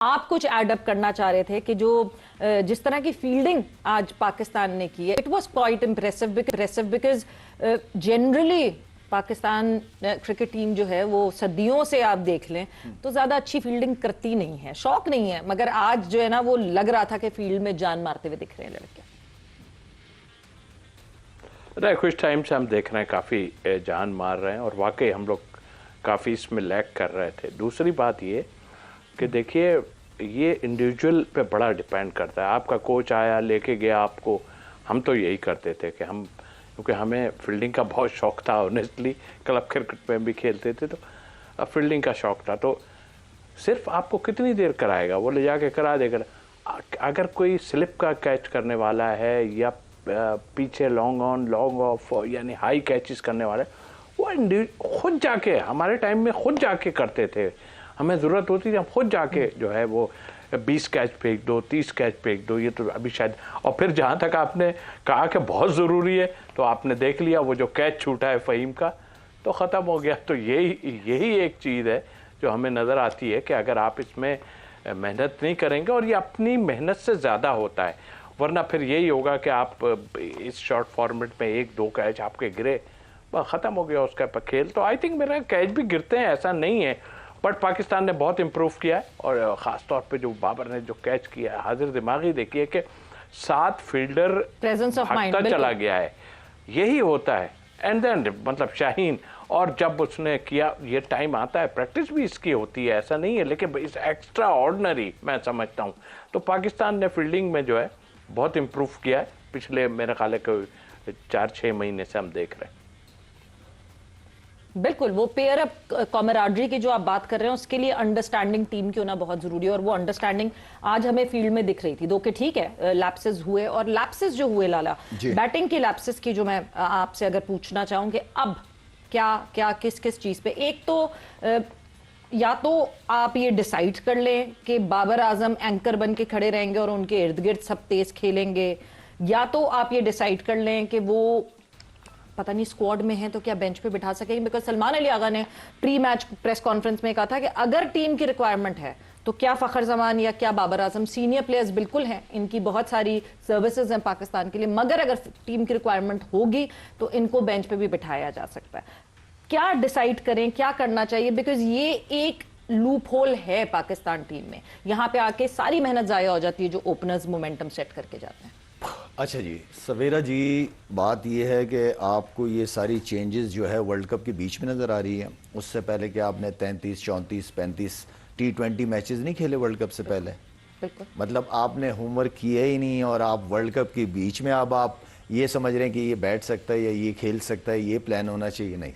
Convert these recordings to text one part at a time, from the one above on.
आप कुछ एडअप करना चाह रहे थे कि जो जिस तरह की फील्डिंग आज पाकिस्तान ने की है, it was quite impressive because generally Pakistan cricket team जो है वो सदियों से आप देख लें तो ज्यादा अच्छी फील्डिंग करती नहीं है, शौक नहीं है, मगर आज जो है ना वो लग रहा था कि फील्ड में जान मारते हुए दिख रहे हैं लड़के। कुछ टाइम से हम देख रहे हैं काफ़ी जान मार रहे हैं और वाकई हम लोग काफ़ी इसमें लैग कर रहे थे। दूसरी बात ये कि देखिए ये इंडिविजुअल पे बड़ा डिपेंड करता है। आपका कोच आया लेके गया आपको, हम तो यही करते थे कि हम, क्योंकि हमें फील्डिंग का बहुत शौक था, ऑनेस्टली क्लब क्रिकेट में भी खेलते थे तो फील्डिंग का शौक था, तो सिर्फ आपको कितनी देर कराएगा, वो ले जाके करा देगा। अगर कोई स्लिप का कैच करने वाला है या पीछे लॉन्ग ऑन लॉन्ग ऑफ यानी हाई कैचेस करने वाले, वो खुद जाके, हमारे टाइम में खुद जाके करते थे, हमें ज़रूरत होती थी हम खुद जाके जो है वो 20 कैच फेंक दो, 30 कैच फेंक दो, ये तो अभी शायद। और फिर जहाँ तक आपने कहा कि बहुत ज़रूरी है, तो आपने देख लिया वो जो कैच छूटा है फ़हीम का, तो ख़त्म हो गया। तो यही एक चीज़ है जो हमें नज़र आती है कि अगर आप इसमें मेहनत नहीं करेंगे, और ये अपनी मेहनत से ज़्यादा होता है, वरना फिर यही होगा कि आप इस शॉर्ट फॉर्मेट में 1-2 कैच आपके गिरे, बस ख़त्म हो गया उसका खेल। तो आई थिंक मेरा कैच भी गिरते हैं, ऐसा नहीं है, बट पाकिस्तान ने बहुत इम्प्रूव किया है। और ख़ास तौर पे जो बाबर ने जो कैच किया है, हाजिर दिमागी देखिए कि 7 फील्डर भागता चला गया है, यही होता है। एंड देन मतलब शाहीन, और जब उसने किया, ये टाइम आता है, प्रैक्टिस भी इसकी होती है, ऐसा नहीं है, लेकिन इस एक्स्ट्रा ऑर्डिनरी मैं समझता हूँ। तो पाकिस्तान ने फील्डिंग में जो है बहुत इम्प्रूव किया है पिछले मेरे ख्याल है 4-6 महीने से हम देख रहे हैं। बिल्कुल, वो पेयर अप कॉमराडरी की जो आप बात कर रहे हैं, उसके लिए अंडरस्टैंडिंग टीम की होना बहुत जरूरी है, और वो अंडरस्टैंडिंग आज हमें फील्ड में दिख रही थी। दो के ठीक है लैप्सेस हुए, और लैप्सेस जो हुए लाला, बैटिंग के लैप्सेस की जो मैं आपसे अगर पूछना चाहूं कि अब क्या क्या किस किस चीज पे, एक तो या तो आप ये डिसाइड कर लें कि बाबर आजम एंकर बन के खड़े रहेंगे और उनके इर्द गिर्द सब तेज खेलेंगे, या तो आप ये डिसाइड कर लें कि वो पता नहीं स्क्वाड में है तो क्या बेंच पे बिठा सकेंगे। बिकॉज सलमान अली आगा ने प्री मैच प्रेस कॉन्फ्रेंस में कहा था कि अगर टीम की रिक्वायरमेंट है तो क्या फखर जमान या क्या बाबर आजम, सीनियर प्लेयर्स बिल्कुल हैं, इनकी बहुत सारी सर्विसेज हैं पाकिस्तान के लिए, मगर अगर टीम की रिक्वायरमेंट होगी तो इनको बेंच पे भी बिठाया जा सकता है। क्या डिसाइड करें, क्या करना चाहिए, बिकॉज ये एक लूप होल है पाकिस्तान टीम में, यहां पे आके सारी मेहनत जाया हो जाती है जो ओपनर्स मोमेंटम सेट करके जाते हैं। अच्छा जी सवेरा जी, बात यह है कि आपको ये सारी चेंजेस जो है वर्ल्ड कप के बीच में नज़र आ रही है। उससे पहले कि आपने 33, 34, 35 T20 मैचेस नहीं खेले वर्ल्ड कप से पहले, बिल्कुल, मतलब आपने होमवर्क किया ही नहीं, और आप वर्ल्ड कप के बीच में अब आप ये समझ रहे हैं कि ये बैठ सकता है या ये खेल सकता है, ये प्लान होना चाहिए। नहीं,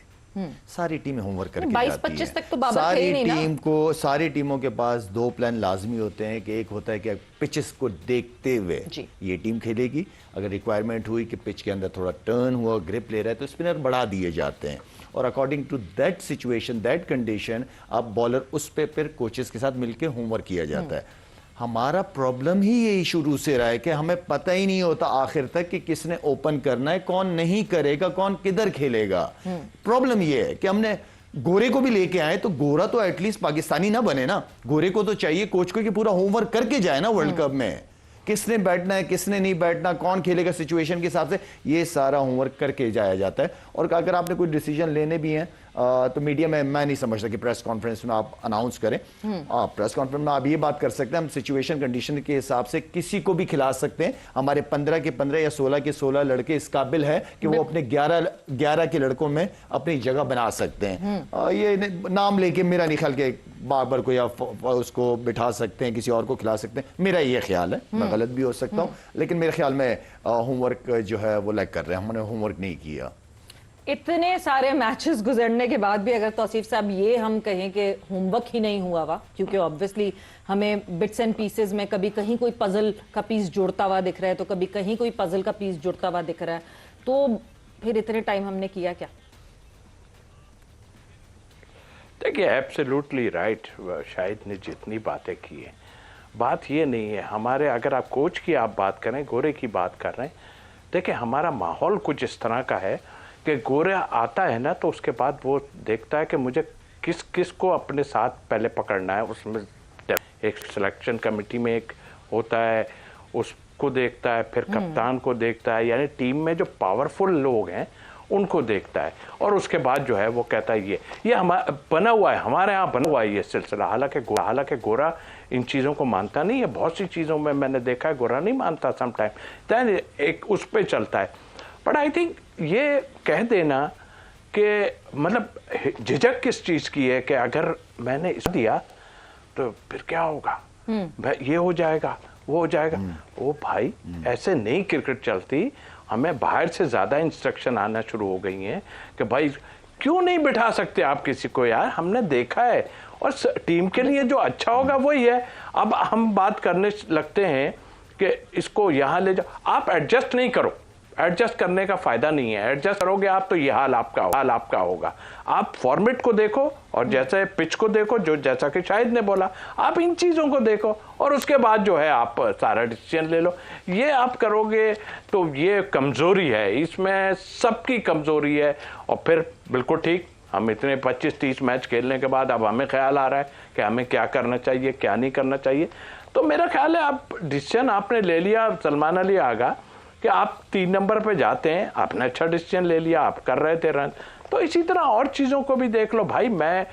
सारी टीमें होमवर्क करके जाती हैं। 22-25 तक तो बाबर थे ही नहीं ना। टीम को, सारी टीमों के पास 2 प्लान लाजमी होते हैं कि एक होता है कि पिचेस को देखते हुए ये टीम खेलेगी, अगर रिक्वायरमेंट हुई कि पिच के अंदर थोड़ा टर्न हुआ, ग्रिप ले रहा है, तो स्पिनर बढ़ा दिए जाते हैं, और according to that situation, that condition, अब बॉलर उस पे फिर कोचेस के साथ मिलकर होमवर्क किया जाता है। हमारा प्रॉब्लम ही यही शुरू से रहा है कि हमें पता ही नहीं होता आखिर तक कि किसने ओपन करना है, कौन नहीं करेगा, कौन किधर खेलेगा। प्रॉब्लम यह है कि हमने गोरे को भी लेके आए, तो गोरा तो एटलीस्ट पाकिस्तानी ना बने ना, गोरे को तो चाहिए कोच को कि पूरा होमवर्क करके जाए ना वर्ल्ड कप में, किसने बैठना है, किसने नहीं बैठना, कौन खेलेगा, सिचुएशन के हिसाब से ये सारा होमवर्क करके जाया जाता है। और अगर आपने कोई डिसीजन लेने भी हैं तो मीडिया में मैं नहीं समझता कि प्रेस कॉन्फ्रेंस में आप अनाउंस करें। प्रेस कॉन्फ्रेंस में आप ये बात कर सकते हैं, हम सिचुएशन कंडीशन के हिसाब से किसी को भी खिला सकते हैं। हमारे 15 के 15 या 16 के 16 लड़के इस काबिल है कि वो अपने 11 के लड़कों में अपनी जगह बना सकते हैं। ये नाम लेके मेरा नहीं ख्याल के बाबर को या उसको बिठा सकते हैं, किसी और को खिला सकते हैं, मेरा ये ख्याल है, मैं गलत भी हो सकता हूँ, लेकिन मेरे ख्याल में होमवर्क जो है वो लैग कर रहे हैं, हमने होमवर्क नहीं किया। इतने सारे मैचेस गुजरने के बाद भी अगर तौसीफ साहब ये हम कहें कि होमवर्क ही नहीं हुआ हुआ, क्योंकि ऑब्वियसली हमें बिट्स एंड पीसेस में कभी कहीं कोई पजल का पीस जुड़ता हुआ दिख रहा है, तो कभी कहीं कोई पजल का पीस जुड़ता हुआ दिख रहा है, तो फिर इतने टाइम हमने किया क्या? देखिए एब्सोल्युटली राइट, शाहिद ने जितनी बातें की है, बात ये नहीं है हमारे, अगर आप कोच की आप बात करें, गोरे की बात कर रहे हैं, देखिए हमारा माहौल कुछ इस तरह का है कि गोरा आता है ना, तो उसके बाद वो देखता है कि मुझे किस किस को अपने साथ पहले पकड़ना है, उसमें एक सिलेक्शन कमेटी में एक होता है, उसको देखता है, फिर कप्तान को देखता है, यानी टीम में जो पावरफुल लोग हैं उनको देखता है, और उसके बाद जो है वो कहता है ये हमारा बना हुआ है, हमारे यहाँ बना हुआ है ये सिलसिला। हालांकि गोरा इन चीज़ों को मानता नहीं है, बहुत सी चीज़ों में मैंने देखा है गोरा नहीं मानता समटाइम, एक उस पर चलता है। बट आई थिंक ये कह देना कि मतलब झिझक किस चीज़ की है कि अगर मैंने इस दिया तो फिर क्या होगा, ये हो जाएगा, वो हो जाएगा। ओ भाई, ऐसे नहीं क्रिकेट चलती। हमें बाहर से ज़्यादा इंस्ट्रक्शन आना शुरू हो गई हैं कि भाई क्यों नहीं बिठा सकते आप किसी को, यार हमने देखा है, और टीम के लिए जो अच्छा होगा वही है। अब हम बात करने लगते हैं कि इसको यहाँ ले जाओ, आप एडजस्ट नहीं करो, एडजस्ट करने का फायदा नहीं है। एडजस्ट करोगे आप तो ये हाल आपका होगा। आप फॉर्मेट को देखो और जैसे पिच को देखो, जो जैसा कि शाहिद ने बोला, आप इन चीज़ों को देखो और उसके बाद जो है आप सारा डिसीजन ले लो। ये आप करोगे तो ये कमज़ोरी है, इसमें सबकी कमज़ोरी है। और फिर बिल्कुल ठीक, हम इतने 25-30 मैच खेलने के बाद अब हमें ख्याल आ रहा है कि हमें क्या करना चाहिए, क्या नहीं करना चाहिए। तो मेरा ख्याल है आप डिसीजन आपने ले लिया, सलमान अली आगा, कि आप 3 नंबर पे जाते हैं, आपने अच्छा डिसीजन ले लिया, आप कर रहे थे रन। तो इसी तरह और चीज़ों को भी देख लो भाई। मैं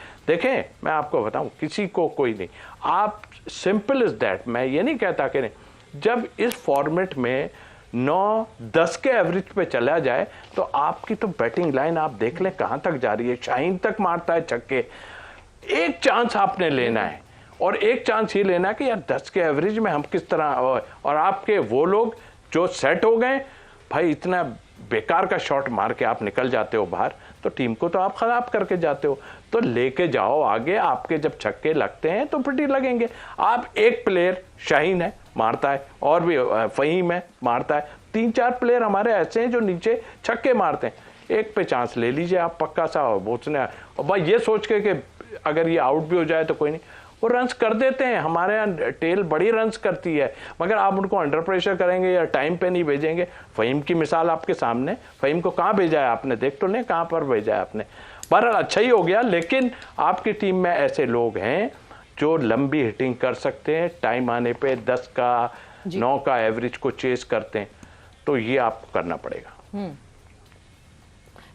आपको बताऊं, किसी को कोई नहीं, आप सिंपल इज दैट। मैं ये नहीं कहता कि नहीं, जब इस फॉर्मेट में 9-10 के एवरेज पे चला जाए तो आपकी तो बैटिंग लाइन आप देख लें कहाँ तक जा रही है। शाहीन तक मारता है छक्के। एक चांस आपने लेना है, और एक चांस ये लेना है कि यार 10 के एवरेज में हम किस तरह, और आपके वो लोग जो सेट हो गए, भाई इतना बेकार का शॉट मार के आप निकल जाते हो बाहर, तो टीम को तो आप खराब करके जाते हो। तो लेके जाओ आगे, आपके जब छक्के लगते हैं तो फिर लगेंगे। आप एक प्लेयर शाहीन है मारता है, और भी फहीम है मारता है, 3-4 प्लेयर हमारे ऐसे हैं जो नीचे छक्के मारते हैं। एक पे चांस ले लीजिए आप पक्का सा, और भाई ये सोच के कि अगर ये आउट भी हो जाए तो कोई नहीं, वो रन्स कर देते हैं। हमारे यहाँ टेल बड़ी रन्स करती है, मगर आप उनको अंडर प्रेशर करेंगे या टाइम पे नहीं भेजेंगे। फ़हीम की मिसाल आपके सामने, फ़हीम को कहाँ भेजा है आपने, देख तो नहीं कहाँ पर भेजा है आपने। बहरहाल अच्छा ही हो गया, लेकिन आपकी टीम में ऐसे लोग हैं जो लंबी हिटिंग कर सकते हैं, टाइम आने पे 10 का 9 का एवरेज को चेस करते हैं, तो ये आपको करना पड़ेगा।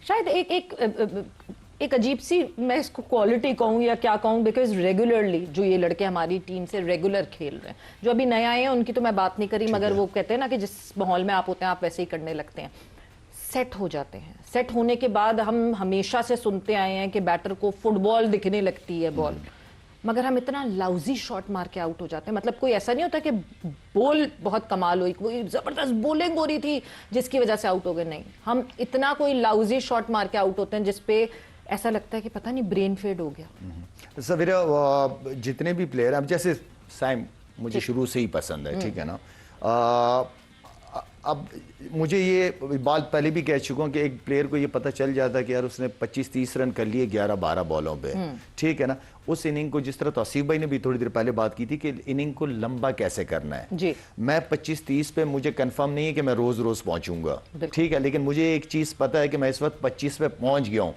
शायद एक अजीब सी, मैं इसको क्वालिटी कहूँ या क्या कहूँ, बिकॉज रेगुलरली जो ये लड़के हमारी टीम से रेगुलर खेल रहे हैं, जो अभी नए आए हैं उनकी तो मैं बात नहीं करी, मगर वो कहते हैं ना कि जिस माहौल में आप होते हैं आप वैसे ही करने लगते हैं, सेट हो जाते हैं। सेट होने के बाद हम हमेशा से सुनते आए हैं कि बैटर को फुटबॉल दिखने लगती है बॉल, मगर हम इतना लाउजी शॉट मार के आउट हो जाते हैं। मतलब कोई ऐसा नहीं होता कि बॉल बहुत कमाल हुई, कोई जबरदस्त बॉलिंग हो रही थी जिसकी वजह से आउट हो गए, नहीं, हम इतना कोई लाउजी शॉट मार के आउट होते हैं जिसपे ऐसा लगता है कि पता नहीं ब्रेन फेड हो गया। सवेरा जितने भी प्लेयर हैं, जैसे साइम मुझे शुरू से ही पसंद है, ठीक है ना। अब मुझे ये बात पहले भी कह चुका हूँ कि एक प्लेयर को ये पता चल जाता है कि यार उसने 25-30 रन कर लिए 11-12 बॉलों पे, ठीक है ना। उस इनिंग को, जिस तरह तौसीफ भाई ने भी थोड़ी देर पहले बात की थी कि इनिंग को लंबा कैसे करना है जी। मैं 25-30 पे मुझे कंफर्म नहीं है कि मैं रोज रोज पहुंचूंगा, ठीक है, लेकिन मुझे एक चीज पता है कि मैं इस वक्त 25 पे पहुंच गया हूँ।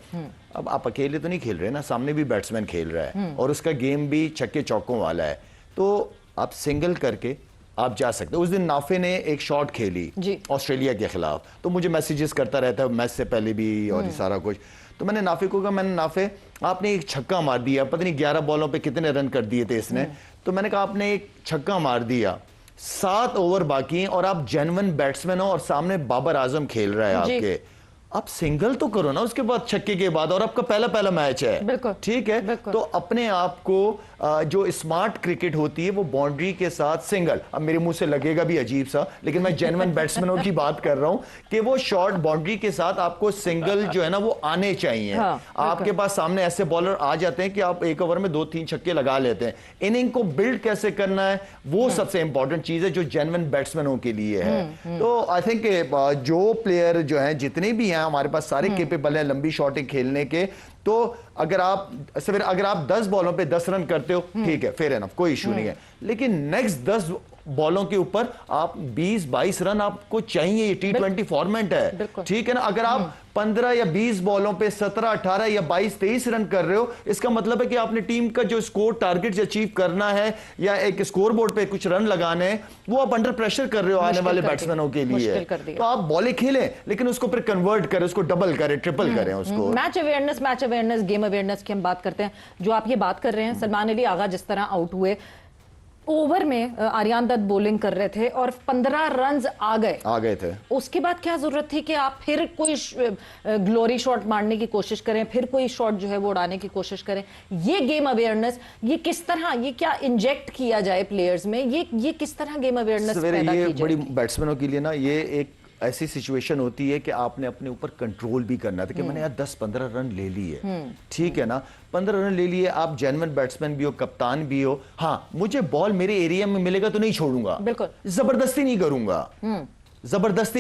अब आप अकेले तो नहीं खेल रहे ना, सामने भी बैट्समैन खेल रहा है और उसका गेम भी छक्के चौकों वाला है, तो आप सिंगल करके आप जा सकते हो। उस दिन नाफे ने एक शॉट खेली ऑस्ट्रेलिया के खिलाफ, तो मुझे मैसेजेस करता रहता है मैच से पहले भी और ये सारा कुछ। तो मैंने नाफे को कहा, मैंने नाफे आपने एक छक्का मार दिया, पता नहीं 11 बॉलों पे कितने रन कर दिए थे इसने, तो मैंने कहा आपने एक छक्का मार दिया, 7 ओवर बाकी हैं और आप जेन्युइन बैट्समैन हो और सामने बाबर आजम खेल रहा है आपके, आप सिंगल तो करो ना उसके बाद, छक्के के बाद, और आपका पहला मैच है, ठीक है। तो अपने आप को जो स्मार्ट क्रिकेट होती है वो बाउंड्री के साथ सिंगल, अब मेरे मुंह से लगेगा भी अजीब सा, लेकिन मैं जेन्युइन बैट्समैनों की बात कर रहा हूं कि वो शॉर्ट बाउंड्री के साथ आपको सिंगल जो है ना वो आने चाहिए। आपके पास सामने ऐसे बॉलर आ जाते हैं कि आप एक ओवर में 2-3 छक्के लगा लेते हैं। इनिंग को बिल्ड कैसे करना है वो सबसे इंपॉर्टेंट चीज है जो जेन्युइन बैट्समैनों के लिए है। तो आई थिंक जो प्लेयर जो है जितने भी हैं हमारे पास सारे केपेबल हैं लंबी शॉटिंग खेलने के, तो अगर आप 10 बॉलों पे 10 रन करते हो, ठीक है, फेयर एनफ, कोई इशू नहीं है। लेकिन नेक्स्ट 10 बॉलों के ऊपर आप 20-22 रन आपको चाहिए। ये T20 फॉर्मेट है, ठीक है ना। अगर आप 15 या 20 बॉलों पे 17, 18 या 22-23 रन कर रहे हो, इसका मतलब है कि आपने टीम का जो स्कोर टारगेट अचीव करना है या एक स्कोर बोर्ड पे कुछ रन लगाने हैं, वो आप अंडर प्रेशर कर रहे हो आने वाले बैट्समैनों के लिए। तो आप बॉलिंग खेलें, लेकिन उसको फिर कन्वर्ट करें, उसको डबल करें, ट्रिपल करें उसको। मैच अवेयरनेस, गेम अवेयरनेस की हम बात करते हैं। जो आप ये बात कर रहे हैं, सलमान अली आगा जिस तरह आउट हुए, ओवर में आर्यन दत्त बॉलिंग कर रहे थे और 15 रन्स आ गए थे। उसके बाद क्या जरूरत थी कि आप फिर कोई ग्लोरी शॉट मारने की कोशिश करें, फिर कोई शॉट जो है वो उड़ाने की कोशिश करें? ये गेम अवेयरनेस, ये किस तरह, ये क्या इंजेक्ट किया जाए प्लेयर्स में? ये किस तरह गेम अवेयरनेस पैदा की जाए? बड़ी बैट्समैनों के लिए ना ये एक ऐसी सिचुएशन होती है कि आपने अपने ऊपर कंट्रोल भी करना था कि मैंने यार 10-15 रन ले लिए, ठीक है ना, 15 रन ले लिए। आप जेन्युइन बैट्समैन भी हो, कप्तान भी हो। हाँ, मुझे बॉल मेरे एरिया में मिलेगा तो नहीं छोड़ूंगा, बिल्कुल जबरदस्ती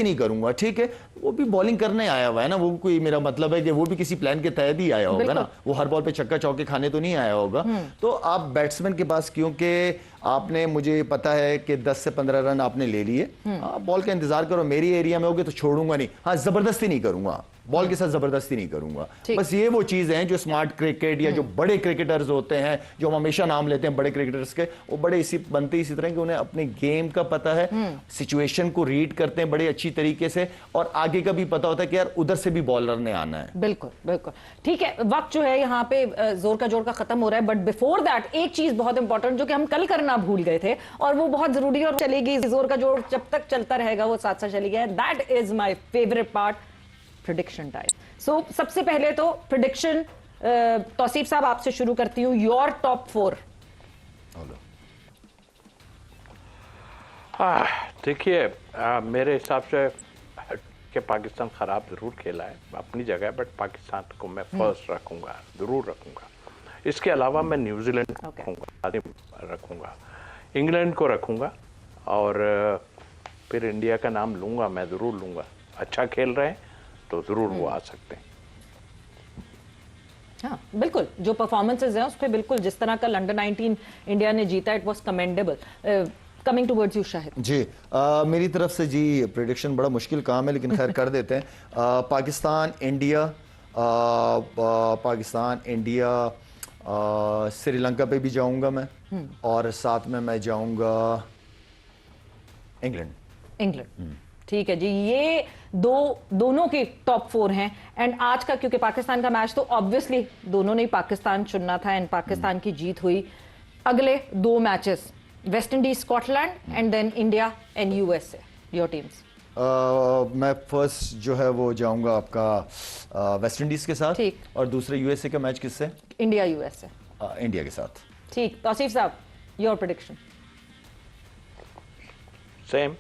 नहीं करूंगा, ठीक है। वो भी बॉलिंग करने आया हुआ है ना, वो कोई, मेरा मतलब है कि वो भी किसी प्लान के तहत ही आया होगा ना, वो हर बॉल पे छक्का चौके खाने तो नहीं आया होगा। तो आप बैट्समैन के पास, क्योंकि आपने, मुझे पता है कि 10 से 15 रन आपने ले लिए, आप बॉल का इंतजार करो, मेरी एरिया में होगे तो छोड़ूंगा नहीं। हाँ, जबरदस्ती नहीं करूंगा, बॉल के साथ जबरदस्ती नहीं करूंगा। बस ये वो चीजें हैं जो स्मार्ट क्रिकेट या जो बड़े क्रिकेटर्स होते हैं, जो हम हमेशा नाम लेते हैं बड़े क्रिकेटर्स के, वो बड़े बनते इसी तरह कि उन्हें अपने गेम का पता है, सिचुएशन को रीड करते हैं बड़े अच्छी तरीके से, और आगे का भी पता होता है कि यार उधर से भी बॉलर ने आना है। बिल्कुल ठीक है। वक्त जो है यहाँ पे जोर का जोर का खत्म हो रहा है, बट बिफोर दैट एक चीज बहुत इंपॉर्टेंट जो कि हम कल करना भूल गए थे, और वो बहुत जरूरी है और चलेगी, जोर का जोर जब तक चलता रहेगा वो साथ साथ चलेगा। That is my favourite part, prediction time. So सबसे पहले तो प्रेडिक्शन, तौसीफ साहब आपसे शुरू करती हूँ, योर टॉप 4। देखिए, मेरे हिसाब से कि पाकिस्तान खराब जरूर खेला है अपनी जगह, बट पाकिस्तान को मैं फर्स्ट रखूंगा, जरूर रखूंगा। इसके अलावा मैं न्यूजीलैंड रखूंगा, इंग्लैंड को रखूंगा, और फिर इंडिया का नाम लूंगा, मैं जरूर लूंगा। अच्छा खेल रहे हैं तो जरूर वो आ सकते हैं। हाँ बिल्कुल, जो परफॉर्मेंसेज हैं उस पर बिल्कुल, जिस तरह कल अंडर 19 इंडिया ने जीता, it was commendable. Coming towards you Shahid ji. मेरी तरफ से जी प्रेडिक्शन बड़ा मुश्किल काम है, लेकिन खैर कर देते हैं। पाकिस्तान इंडिया, श्रीलंका पे भी जाऊंगा मैं, और साथ में मैं जाऊंगा इंग्लैंड। ठीक है जी, ये दोनों के टॉप 4 हैं। एंड आज का, क्योंकि पाकिस्तान का मैच तो ऑब्वियसली दोनों ने पाकिस्तान चुनना था, एंड पाकिस्तान की जीत हुई। अगले 2 matches, West Indies Scotland, and then India and USA, your teams. मैं फर्स्ट जो है वो जाऊंगा आपका वेस्ट इंडीज के साथ, ठीक, और दूसरे यूएसए का मैच किससे? India USA. इंडिया के साथ। ठीक, तौसीफ साहब, योर प्रेडिक्शन। सेम,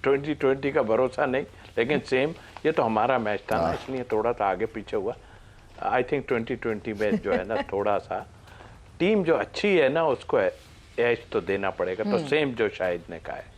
2020 का भरोसा नहीं, लेकिन सेम, ये तो हमारा मैच था ना, इसलिए थोड़ा सा आगे पीछे हुआ। आई थिंक 2020 में जो है ना, थोड़ा सा टीम जो अच्छी है ना, उसको एज तो देना पड़ेगा। तो सेम जो शाहिद ने कहा है।